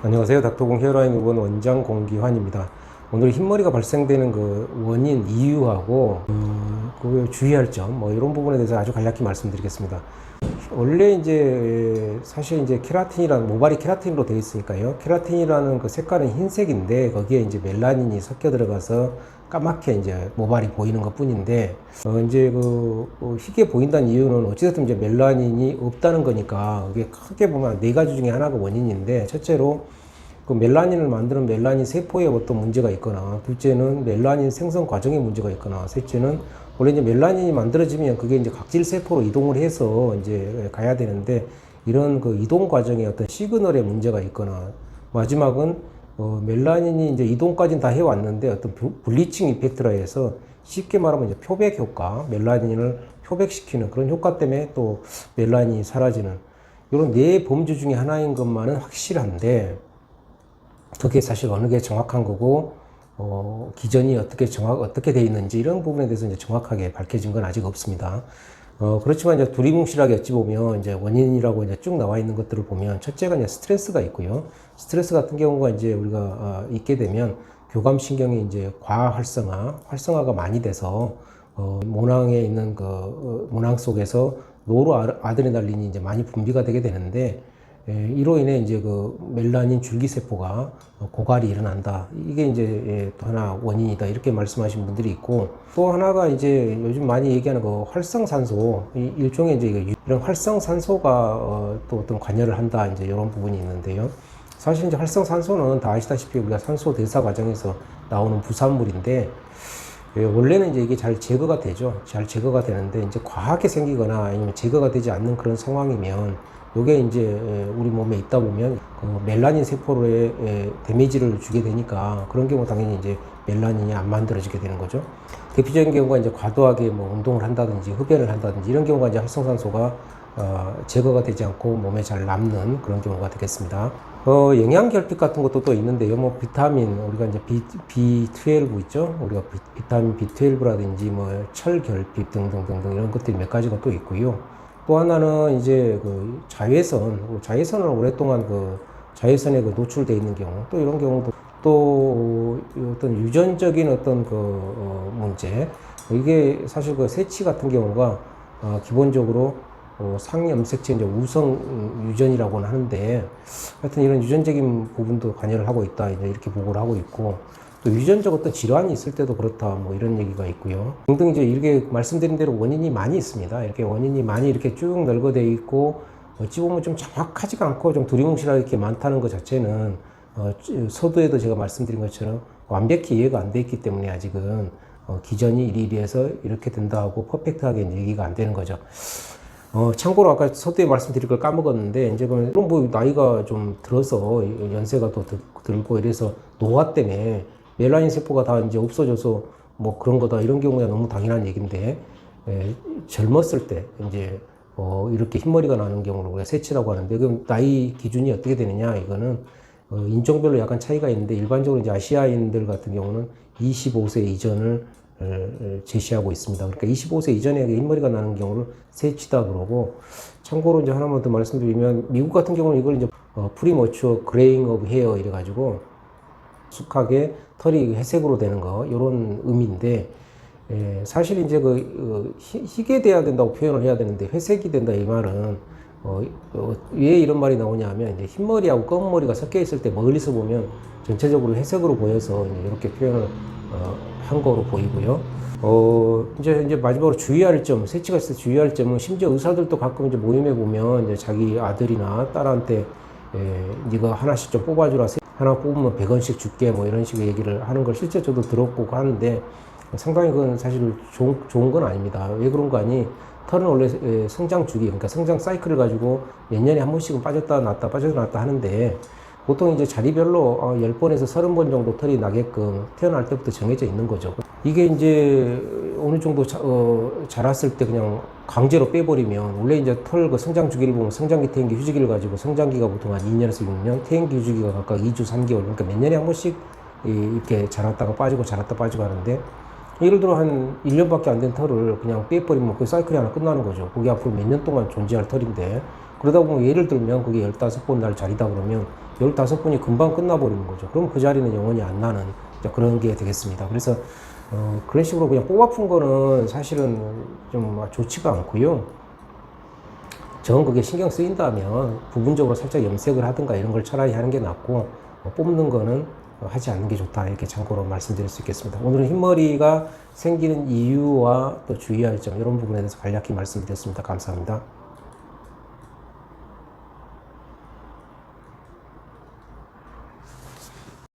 안녕하세요. 닥터공 헤어라인 의원 원장 공기환입니다. 오늘 흰머리가 발생되는 그 원인, 이유하고 그 주의할 점, 이런 부분에 대해서 아주 간략히 말씀드리겠습니다. 원래 이제 사실 이제 케라틴이라는 모발이 케라틴으로 되어 있으니까요. 케라틴이라는 그 색깔은 흰색인데 거기에 이제 멜라닌이 섞여 들어가서 까맣게 이제 모발이 보이는 것 뿐인데 이제 희게 보인다는 이유는 어찌됐든 이제 멜라닌이 없다는 거니까 이게 크게 보면 네 가지 중에 하나가 원인인데, 첫째로 그 멜라닌을 만드는 멜라닌 세포에 어떤 문제가 있거나, 둘째는 멜라닌 생성 과정에 문제가 있거나, 셋째는 원래 이제 멜라닌이 만들어지면 그게 이제 각질 세포로 이동을 해서 이제 가야 되는데 이런 그 이동 과정에 어떤 시그널에 문제가 있거나, 마지막은 멜라닌이 이제 이동까지는 다 해왔는데 어떤 블리칭 이펙트라 해서 쉽게 말하면 이제 표백 효과, 멜라닌을 표백시키는 그런 효과 때문에 또 멜라닌이 사라지는 이런 네 범주 중에 하나인 것만은 확실한데, 그게 사실 어느 게 정확한 거고, 기전이 어떻게 돼 있는지 이런 부분에 대해서 이제 정확하게 밝혀진 건 아직 없습니다. 그렇지만 이제 두리뭉실하게 어찌 보면 이제 원인이라고 이제 쭉 나와 있는 것들을 보면, 첫째가 이제 스트레스가 있고요. 스트레스 같은 경우가 이제 우리가 있게 되면 교감신경이 이제 활성화가 많이 돼서 모낭에 있는 모낭 속에서 노르아드레날린이 이제 많이 분비가 되게 되는데, 이로 인해 이제 그 멜라닌 줄기세포가 고갈이 일어난다. 이게 이제 또 하나 원인이다. 이렇게 말씀하신 분들이 있고, 또 하나가 이제 요즘 많이 얘기하는 그 활성산소, 일종의 이제 이런 활성산소가 또 어떤 관여를 한다. 이제 이런 부분이 있는데요. 사실 이제 활성산소는 다 아시다시피 우리가 산소 대사 과정에서 나오는 부산물인데, 원래는 이제 이게 잘 제거가 되죠. 잘 제거가 되는데, 이제 과하게 생기거나 아니면 제거가 되지 않는 그런 상황이면 요게 이제 우리 몸에 있다 보면 멜라닌 세포에 데미지를 주게 되니까, 그런 경우 당연히 이제 멜라닌이 안 만들어지게 되는 거죠. 대표적인 경우가 이제 과도하게 운동을 한다든지 흡연을 한다든지 이런 경우가 이제 활성산소가 제거가 되지 않고 몸에 잘 남는 그런 경우가 되겠습니다. 영양 결핍 같은 것도 또 있는데요. 비타민, 우리가 이제 B12 있죠. 우리가 비타민 B12라든지 철 결핍 등등등등 이런 것들이 몇 가지가 또 있고요. 또 하나는 이제 자외선을 오랫동안 자외선에 노출되어 있는 경우, 또 이런 경우도, 또 어떤 유전적인 어떤 문제, 이게 사실 세치 같은 경우가 기본적으로 상염색체 이제 우성 유전이라고는 하는데, 하여튼 이런 유전적인 부분도 관여를 하고 있다, 이렇게 보고를 하고 있고, 또 유전적 어떤 질환이 있을 때도 그렇다, 이런 얘기가 있고요. 등등 이제 이렇게 말씀드린 대로 원인이 많이 있습니다. 이렇게 원인이 많이 이렇게 쭉 넓어져 있고, 어찌 보면 좀 정확하지가 않고 좀 두리뭉실하게 이렇게 많다는 것 자체는 서두에도 제가 말씀드린 것처럼 완벽히 이해가 안 돼 있기 때문에 아직은 기전이 이리해서 이렇게 된다 하고 퍼펙트하게 얘기가 안 되는 거죠. 참고로 아까 서두에 말씀드릴 걸 까먹었는데, 이제 그럼 나이가 좀 들어서 연세가 더 들고 이래서 노화 때문에 멜라닌 세포가 다 이제 없어져서 그런 거다, 이런 경우야 너무 당연한 얘기인데, 젊었을 때 이제 이렇게 흰머리가 나는 경우를 우리가 세치라고 하는데, 그럼 나이 기준이 어떻게 되느냐, 이거는 인종별로 약간 차이가 있는데, 일반적으로 이제 아시아인들 같은 경우는 25세 이전을 제시하고 있습니다. 그러니까 25세 이전에 흰머리가 나는 경우를 세치다 그러고, 참고로 이제 하나만 더 말씀드리면, 미국 같은 경우는 이걸 이제 프리머추어 그레잉 오브 헤어 이래가지고 익숙하게 털이 회색으로 되는 거, 이런 의미인데, 사실 이제 희게 돼야 된다고 표현을 해야 되는데, 회색이 된다 이 말은 왜 이런 말이 나오냐 하면, 이제 흰머리하고 검은 머리가 섞여 있을 때 멀리서 보면 전체적으로 회색으로 보여서 이렇게 표현을 한 거로 보이고요. 이제 마지막으로 주의할 점, 세치가 있을 때 주의할 점은, 심지어 의사들도 가끔 이제 모임에 보면 이제 자기 아들이나 딸한테 네가 하나씩 좀 뽑아주라, 하나 뽑으면 100원씩 줄게, 이런 식의 얘기를 하는 걸 실제 저도 들었고 하는데, 상당히 그건 사실 좋은 건 아닙니다. 왜 그런 거 아니? 털은 원래 성장 주기, 그러니까 성장 사이클을 가지고 몇 년에 한 번씩은 빠졌다 놨다 하는데, 보통 이제 자리별로 10번에서 30번 정도 털이 나게끔 태어날 때부터 정해져 있는 거죠. 이게 이제 어느 정도 자랐을 때 그냥 강제로 빼버리면, 원래 이제 털 성장 주기를 보면 성장기, 퇴행기, 휴지기를 가지고 성장기가 보통 한 2년에서 6년, 퇴행기, 휴지기가 각각 2주, 3개월, 그러니까 몇 년에 한 번씩 이렇게 자랐다가 빠지고 하는데, 예를 들어 한 1년밖에 안 된 털을 그냥 빼버리면 그 사이클이 하나 끝나는 거죠. 그게 앞으로 몇 년 동안 존재할 털인데, 그러다 보면 예를 들면 그게 15번 날 자리다 그러면 15번이 금방 끝나버리는 거죠. 그럼 그 자리는 영원히 안 나는 그런 게 되겠습니다. 그래서 그런 식으로 그냥 뽑아푼 거는 사실은 좀 좋지가 않고요. 정 그게 신경 쓰인다면 부분적으로 살짝 염색을 하든가 이런 걸 차라리 하는 게 낫고 뽑는 거는 하지 않는 게 좋다, 이렇게 참고로 말씀드릴 수 있겠습니다. 오늘은 흰머리가 생기는 이유와 또 주의할 점 이런 부분에 대해서 간략히 말씀드렸습니다. 감사합니다.